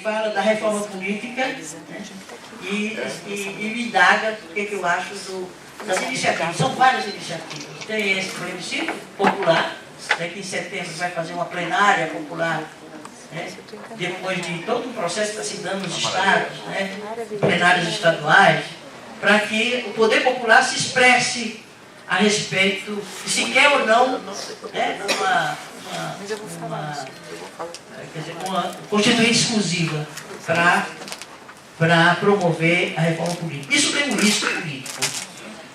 fala da reforma política, né, e me indaga o que eu acho das iniciativas. São várias iniciativas. Tem esse plebiscito popular, né, que em setembro vai fazer uma plenária popular, né, depois de todo um processo que está se dando nos estados, né, plenárias estaduais, para que o poder popular se expresse a respeito de se quer ou não, né, uma constituinte exclusiva para promover a reforma política. Isso tem um risco político.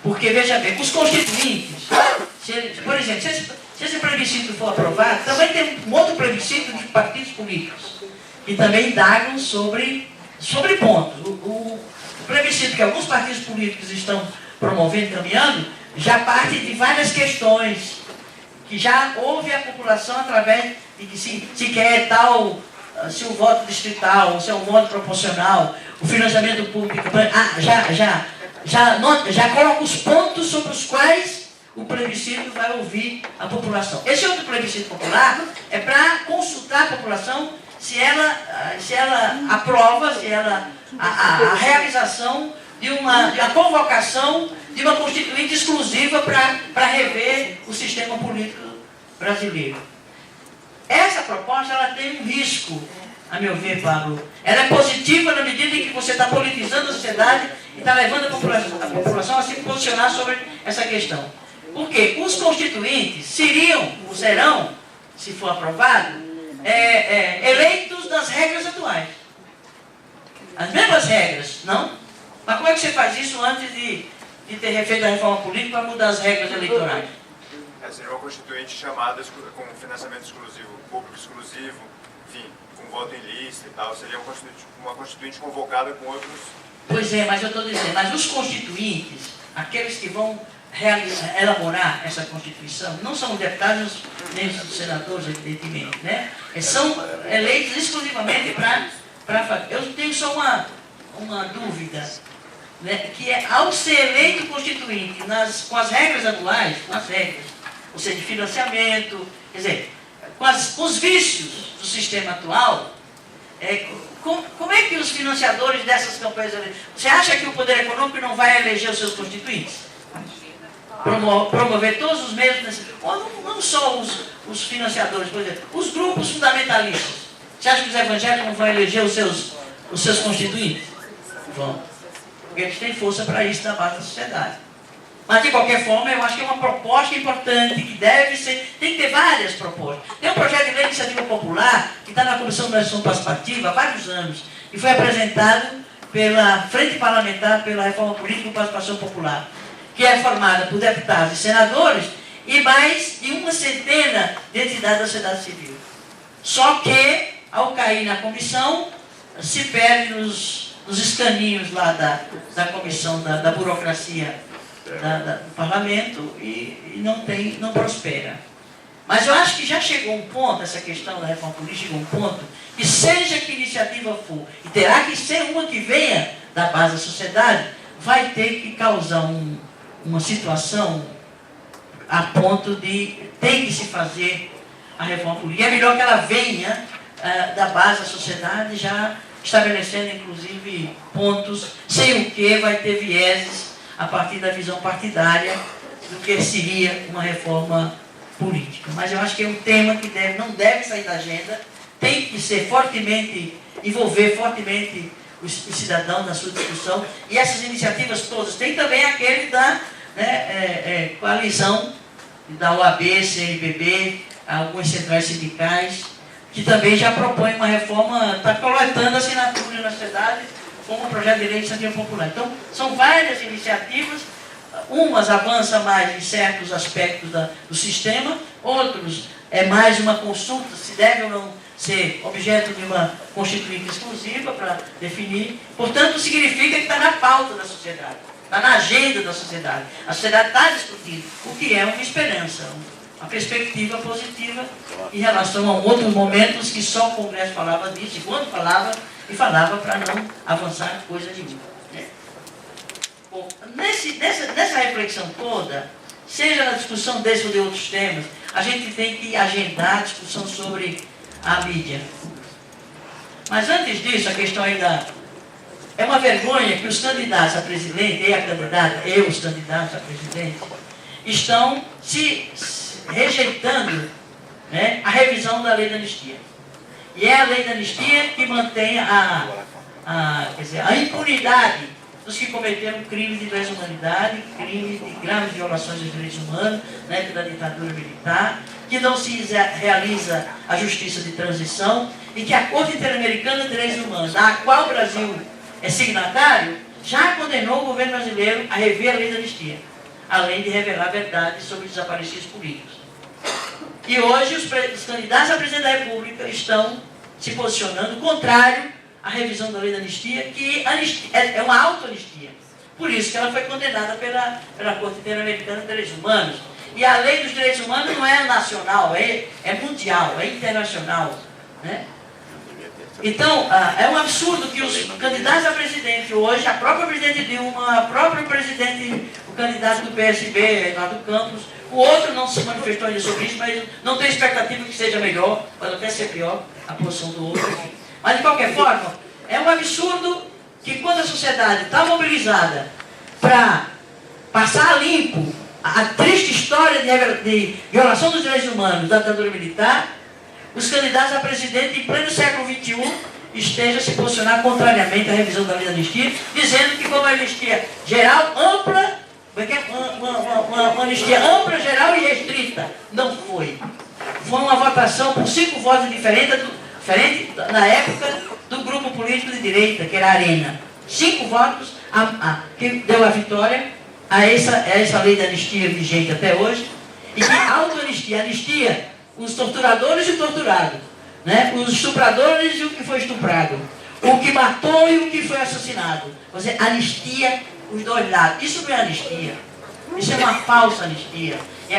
Porque, veja bem, os constituintes, por exemplo, se esse plebiscito for aprovado, também tem um outro plebiscito de partidos políticos, que também indagam sobre pontos. O plebiscito que alguns partidos políticos estão promovendo, caminhando, já parte de várias questões, que já houve a população através de que se quer tal, se o voto distrital, se é o voto proporcional, o financiamento público, já coloca os pontos sobre os quais o plebiscito vai ouvir a população. Esse outro plebiscito popular é para consultar a população se ela aprova, a realização de uma convocação de uma constituinte exclusiva para rever o sistema político brasileiro. Essa proposta ela tem um risco, a meu ver, Pablo. Ela é positiva na medida em que você está politizando a sociedade e está levando a população a se posicionar sobre essa questão. Porque os constituintes serão, se for aprovado, eleitos nas regras atuais. As mesmas regras, não? Mas como é que você faz isso antes de ter refeito a reforma política para mudar as regras eleitorais? Seria uma constituinte chamada com financiamento exclusivo, público exclusivo, enfim, com voto em lista e tal. Seria uma constituinte convocada com outros... Pois é, mas eu estou dizendo, mas os constituintes, aqueles que vão elaborar essa Constituição, não são os deputados nem os senadores, evidentemente, né? São eleitos exclusivamente para... Eu tenho só uma dúvida, né? Que ao ser eleito constituinte com as regras atuais, ou seja, de financiamento, quer dizer, com os vícios do sistema atual, como é que os financiadores dessas campanhas eleitorais... Você acha que o poder econômico não vai eleger os seus constituintes? Promover todos os meios, ou não só os financiadores, por exemplo, os grupos fundamentalistas. Você acha que os evangélicos não vão eleger os seus constituintes? Vão. Porque eles têm força para isso na base da sociedade. Mas, de qualquer forma, eu acho que é uma proposta importante, que tem que ter várias propostas. Tem um projeto de lei de iniciativa popular, que está na Comissão de Legislação Participativa há vários anos, e foi apresentado pela Frente Parlamentar pela Reforma Política e Participação Popular, que é formada por deputados e senadores, e mais de uma centena de entidades da sociedade civil. Só que, ao cair na comissão, se perde nos escaninhos lá da comissão, da burocracia do parlamento, e não prospera. Mas eu acho que já chegou um ponto, essa questão da reforma política, chegou um ponto, que seja que iniciativa for, e terá que ser uma que venha da base da sociedade, vai ter que causar uma situação a ponto de ter que se fazer a reforma política. E é melhor que ela venha da base da sociedade, já estabelecendo, inclusive, pontos, sem o que vai ter vieses a partir da visão partidária do que seria uma reforma política. Mas eu acho que é um tema que não deve sair da agenda, tem que ser envolver fortemente o cidadão na sua discussão, e essas iniciativas todas. Tem também aquele da coalizão da OAB, CNBB, algumas centrais sindicais, que também já propõe uma reforma, está coletando assinaturas na sociedade como um projeto de lei de iniciativa popular. Então, são várias iniciativas, umas avançam mais em certos aspectos do sistema, outros é mais uma consulta, se deve ou não ser objeto de uma constituinte exclusiva para definir. Portanto, significa que está na pauta da sociedade, está na agenda da sociedade. A sociedade está discutindo, o que é uma esperança, uma perspectiva positiva em relação a outros momentos que só o Congresso falava disso, e quando falava para não avançar coisa nenhuma. Bom, nessa reflexão toda, seja na discussão desse ou de outros temas, a gente tem que agendar a discussão sobre a mídia. Mas antes disso, a questão ainda... É uma vergonha que os candidatos a presidente e a candidata, os candidatos a presidente, estão se rejeitando, né, a revisão da lei da anistia. E é a lei da anistia que mantém quer dizer, a impunidade dos que cometeram crimes de lesa humanidade, crimes de graves violações dos direitos humanos, né, da ditadura militar, que não se realiza a justiça de transição e que a Corte Interamericana de Direitos Humanos, da qual o Brasil é signatário, já condenou o governo brasileiro a rever a lei da anistia, além de revelar verdades sobre desaparecidos políticos. E hoje os candidatos a presidente da República estão se posicionando contrário à revisão da lei da anistia, que é uma auto-anistia. Por isso que ela foi condenada pela Corte Interamericana de Direitos Humanos. E a lei dos direitos humanos não é nacional, é mundial, é internacional, né? Então, é um absurdo que os candidatos a presidente hoje, a própria presidente Dilma, o candidato do PSB, Eduardo Campos, o outro não se manifestou ainda sobre isso, mas não tem expectativa que seja melhor, pode até ser pior a posição do outro. Mas, de qualquer forma, é um absurdo que quando a sociedade está mobilizada para passar a limpo a triste história de violação dos direitos humanos da ditadura militar, os candidatos a presidente, em pleno século XXI, estejam a se posicionar contrariamente à revisão da lei da anistia, dizendo que foi uma anistia geral, ampla, uma anistia ampla, geral e restrita. Não foi. Foi uma votação por 5 votos diferente na época do grupo político de direita, que era a Arena. 5 votos que deu a vitória a essa lei da anistia vigente até hoje, e que auto-anistia, anistia os torturadores e o torturado, né? Os estupradores e o que foi estuprado, o que matou e o que foi assassinado. Você anistia os dois lados. Isso não é anistia, isso é uma falsa anistia.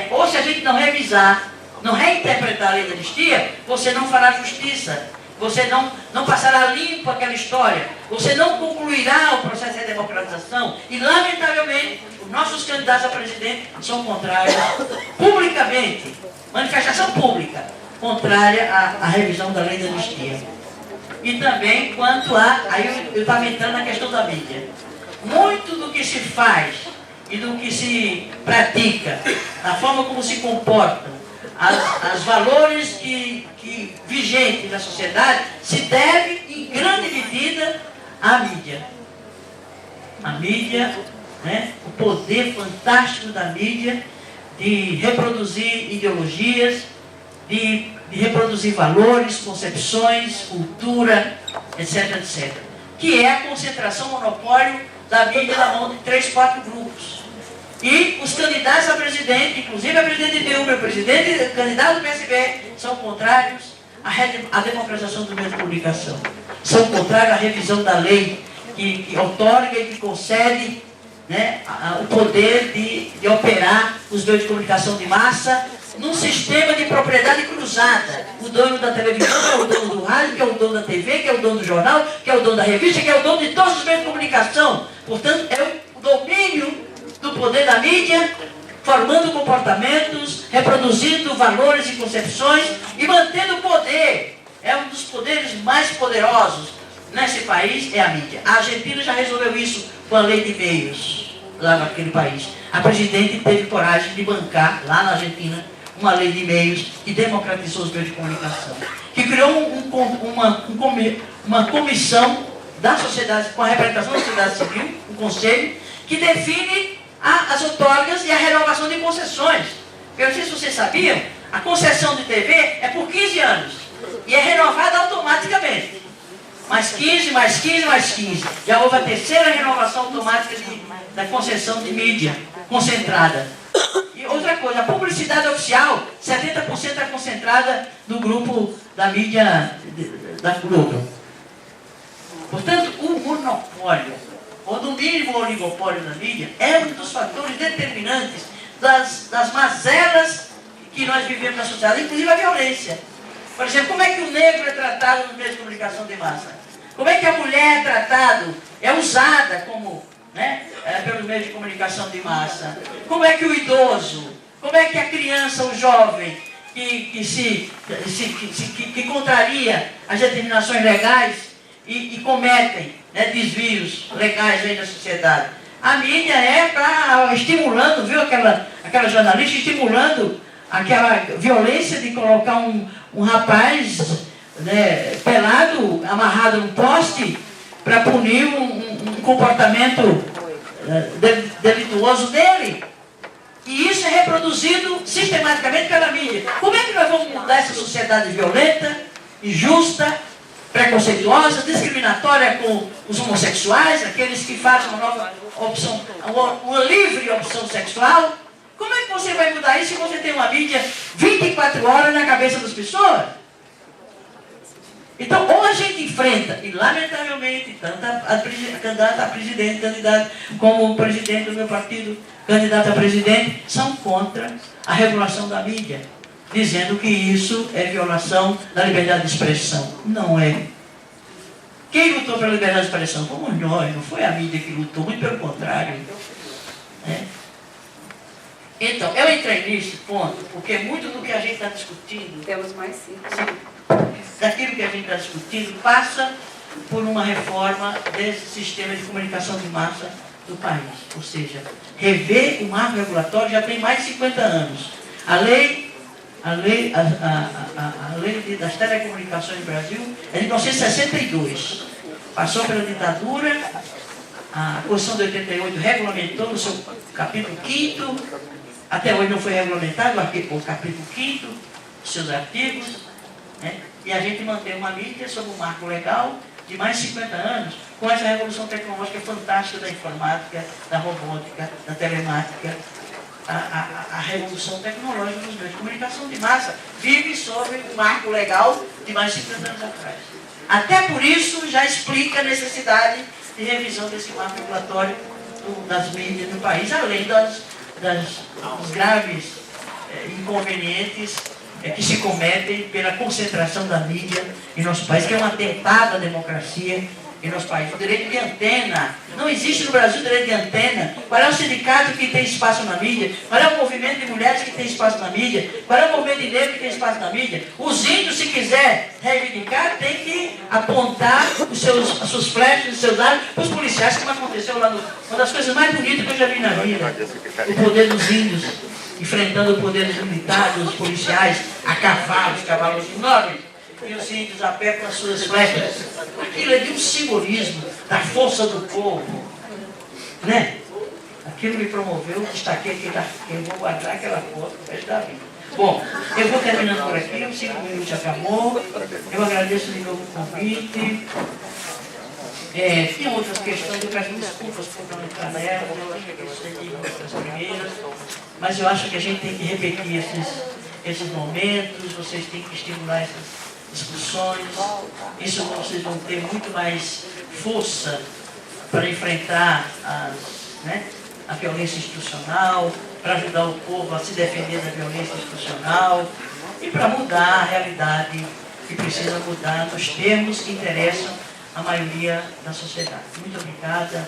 Ou se a gente não revisar, não reinterpretar a lei da anistia, você não fará justiça, você não passará limpo aquela história, você não concluirá o processo de democratização e, lamentavelmente, os nossos candidatos a presidente são contrários publicamente, manifestação pública, contrária à revisão da lei da anistia. E também quanto aí eu estava entrando na questão da mídia. Muito do que se faz e do que se pratica, a forma como se comportam, os valores que vigentes na sociedade, se deve, em grande medida, à mídia. A mídia, né, o poder fantástico da mídia de reproduzir ideologias, de reproduzir valores, concepções, cultura, etc, etc. Que é a concentração, monopólio da mídia na mão de 3, 4 grupos. E os candidatos a presidente, inclusive a presidente Dilma, o candidato do PSB, são contrários à democratização do meio de comunicação. São contrários à revisão da lei que outorga e que concede, né, o poder de operar os meios de comunicação de massa num sistema de propriedade cruzada. O dono da televisão é o dono do rádio, que é o dono da TV, que é o dono do jornal, que é o dono da revista, que é o dono de todos os meios de comunicação. Portanto, é o domínio do poder da mídia, formando comportamentos, reproduzindo valores e concepções e mantendo o poder. É um dos poderes mais poderosos nesse país, é a mídia. A Argentina já resolveu isso com a lei de meios, lá naquele país. A presidente teve coragem de bancar, lá na Argentina, uma lei de meios que democratizou os meios de comunicação, que criou uma comissão da sociedade, com a representação da sociedade civil, um conselho, que define as outorgas e a renovação de concessões. Eu não sei se vocês sabiam, a concessão de TV é por 15 anos e é renovada automaticamente. Mais 15, mais 15, mais 15. Já houve a terceira renovação automática da concessão de mídia concentrada. E outra coisa, a publicidade oficial, 70% é concentrada no grupo da mídia da Globo. Portanto, o monopólio, ou no mínimo o oligopólio da mídia, é um dos fatores determinantes das mazelas que nós vivemos na sociedade, inclusive a violência. Por exemplo, como é que o negro é tratado nos meios de comunicação de massa? Como é que a mulher é tratada, é usada como, né, pelos meios de comunicação de massa? Como é que o idoso, como é que a criança, o jovem, que contraria as determinações legais e cometem, né, desvios legais aí na sociedade. A mídia é para estimulando, viu, aquela jornalista estimulando aquela violência de colocar um rapaz, né, pelado, amarrado num poste, para punir um comportamento delituoso dele. E isso é reproduzido sistematicamente pela mídia. Como é que nós vamos mudar essa sociedade violenta, injusta, preconceituosa, discriminatória com os homossexuais, aqueles que fazem uma nova opção, uma livre opção sexual? Como é que você vai mudar isso se você tem uma mídia 24 horas na cabeça das pessoas? Então, ou a gente enfrenta, e lamentavelmente, tanto a candidata a presidente, candidato como o presidente do meu partido, candidato a presidente, são contra a regulação da mídia, dizendo que isso é violação da liberdade de expressão. Não é. Quem lutou pela liberdade de expressão? Fomos nós, não foi a mídia que lutou, muito pelo contrário. Né? Então, eu entrei nesse ponto, porque muito do que a gente está discutindo... Temos mais 5. Daquilo que a gente está discutindo passa por uma reforma desse sistema de comunicação de massa do país. Ou seja, rever o marco regulatório já tem mais de 50 anos. A lei das telecomunicações no Brasil é de 1962. Passou pela ditadura, a Constituição de 88 regulamentou no seu capítulo 5º, até hoje não foi regulamentado o capítulo 5º, seus artigos, né? E a gente mantém uma mídia sob um marco legal de mais de 50 anos, com essa revolução tecnológica fantástica da informática, da robótica, da telemática, a revolução tecnológica dos meios de comunicação de massa vive sob um marco legal de mais de 50 anos atrás. Até por isso já explica a necessidade de revisão desse marco regulatório das mídias no país, além dos graves inconvenientes que se cometem pela concentração da mídia em nosso país, que é um atentado à democracia em nosso país. O direito de antena. Não existe no Brasil direito de antena. Qual é o sindicato que tem espaço na mídia? Qual é o movimento de mulheres que tem espaço na mídia? Qual é o movimento de negros que tem espaço na mídia? Os índios, se quiser reivindicar, tem que apontar as suas flechas, os seus dados para os policiais, como aconteceu lá uma das coisas mais bonitas que eu já vi na vida. O poder dos índios enfrentando o poder dos militares, dos policiais, a cavalos enormes, e os índios a pé com as suas flechas. Aquilo é de um simbolismo da força do povo, né? Aquilo me promoveu, destaquei aqui, eu vou guardar aquela foto o resto da vida. Bom, eu vou terminando por aqui, os 5 minutos acabou, eu agradeço de novo o convite. Tinha outras questões, eu peço desculpas por não entrar nelas, eu tinha que seguir outras primeiras, mas eu acho que a gente tem que repetir esses momentos, vocês têm que estimular essas discussões, isso vocês vão ter muito mais força para enfrentar a violência institucional, para ajudar o povo a se defender da violência institucional e para mudar a realidade que precisa mudar nos termos que interessam a maioria da sociedade. Muito obrigada.